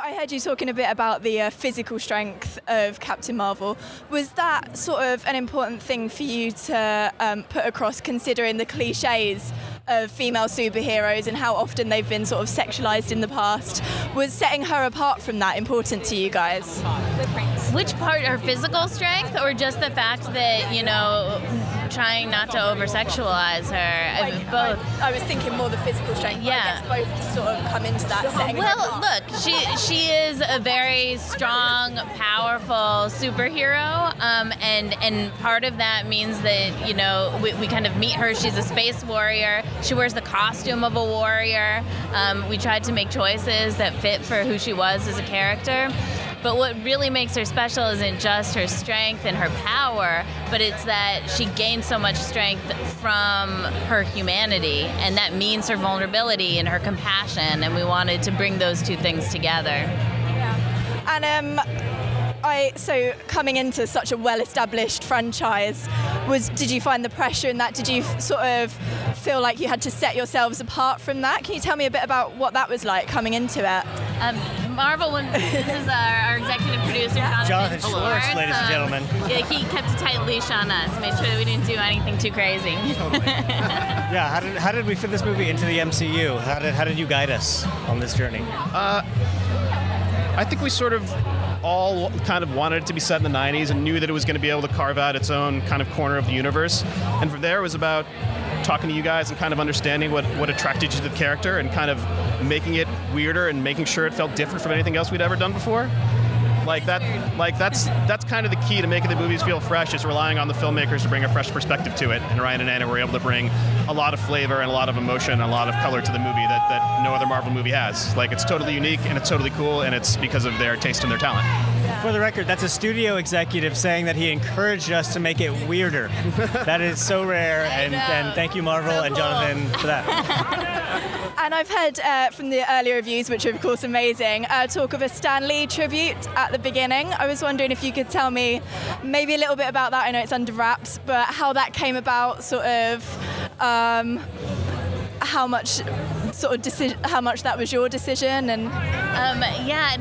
I heard you talking a bit about the physical strength of Captain Marvel. Was that sort of an important thing for you to put across, considering the cliches of female superheroes and how often they've been sort of sexualized in the past? Was setting her apart from that important to you guys? Which part, her physical strength, or just the fact that, you know, trying not to over-sexualize her? Like, both. I was thinking more the physical strength. Yeah. I guess both sort of come into that setting. Well, look, she is a very strong, powerful superhero, and part of that means that, you know, we kind of meet her. She's a space warrior. She wears the costume of a warrior. We tried to make choices that fit for who she was as a character. But what really makes her special isn't just her strength and her power, but it's that she gains so much strength from her humanity, and that means her vulnerability and her compassion, and we wanted to bring those two things together. Yeah. And so coming into such a well-established franchise, did you find the pressure in that? Did you sort of feel like you had to set yourselves apart from that? Can you tell me a bit about what that was like coming into it? Marvel, this is our executive producer, Jonathan Schwartz, ladies and gentlemen. Yeah, he kept a tight leash on us, made sure that we didn't do anything too crazy. Totally. Yeah, how did we fit this movie into the MCU? How did you guide us on this journey? I think we sort of all kind of wanted it to be set in the 90s and knew that it was going to be able to carve out its own kind of corner of the universe. And from there, it was about talking to you guys and kind of understanding what attracted you to the character and kind of making it weirder and making sure it felt different from anything else we'd ever done before. That's kind of the key to making the movies feel fresh, is relying on the filmmakers to bring a fresh perspective to it. And Ryan and Anna were able to bring a lot of flavor and a lot of emotion and a lot of color to the movie that no other Marvel movie has. Like, it's totally unique and it's totally cool, and it's because of their taste and their talent. For the record, that's a studio executive saying that he encouraged us to make it weirder. That is so rare, and thank you, Marvel, so and cool. Jonathan, for that. And I've heard from the earlier reviews, which are of course amazing, talk of a Stan Lee tribute at the beginning. I was wondering if you could tell me maybe a little bit about that. I know it's under wraps, but how that came about, sort of how much that was your decision, and I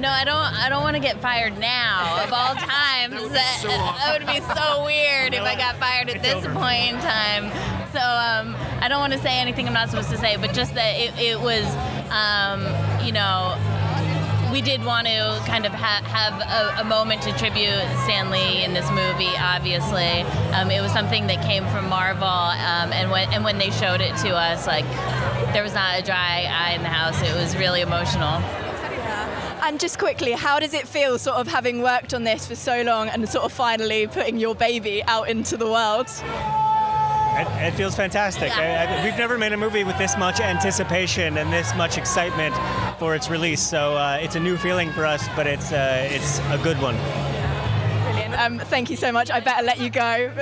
don't want to get fired now. Of all times, that would be so weird if I got fired at this point in time. So I don't want to say anything I'm not supposed to say, but just that it was, we did want to kind of have a moment to tribute Stan Lee in this movie, obviously. It was something that came from Marvel, and when they showed it to us, like, there was not a dry eye in the house. It was really emotional. And just quickly, how does it feel, sort of having worked on this for so long and sort of finally putting your baby out into the world? It feels fantastic. Yeah. We've never made a movie with this much anticipation and this much excitement for its release, so it's a new feeling for us, but it's a good one. Brilliant. Thank you so much. I better let you go.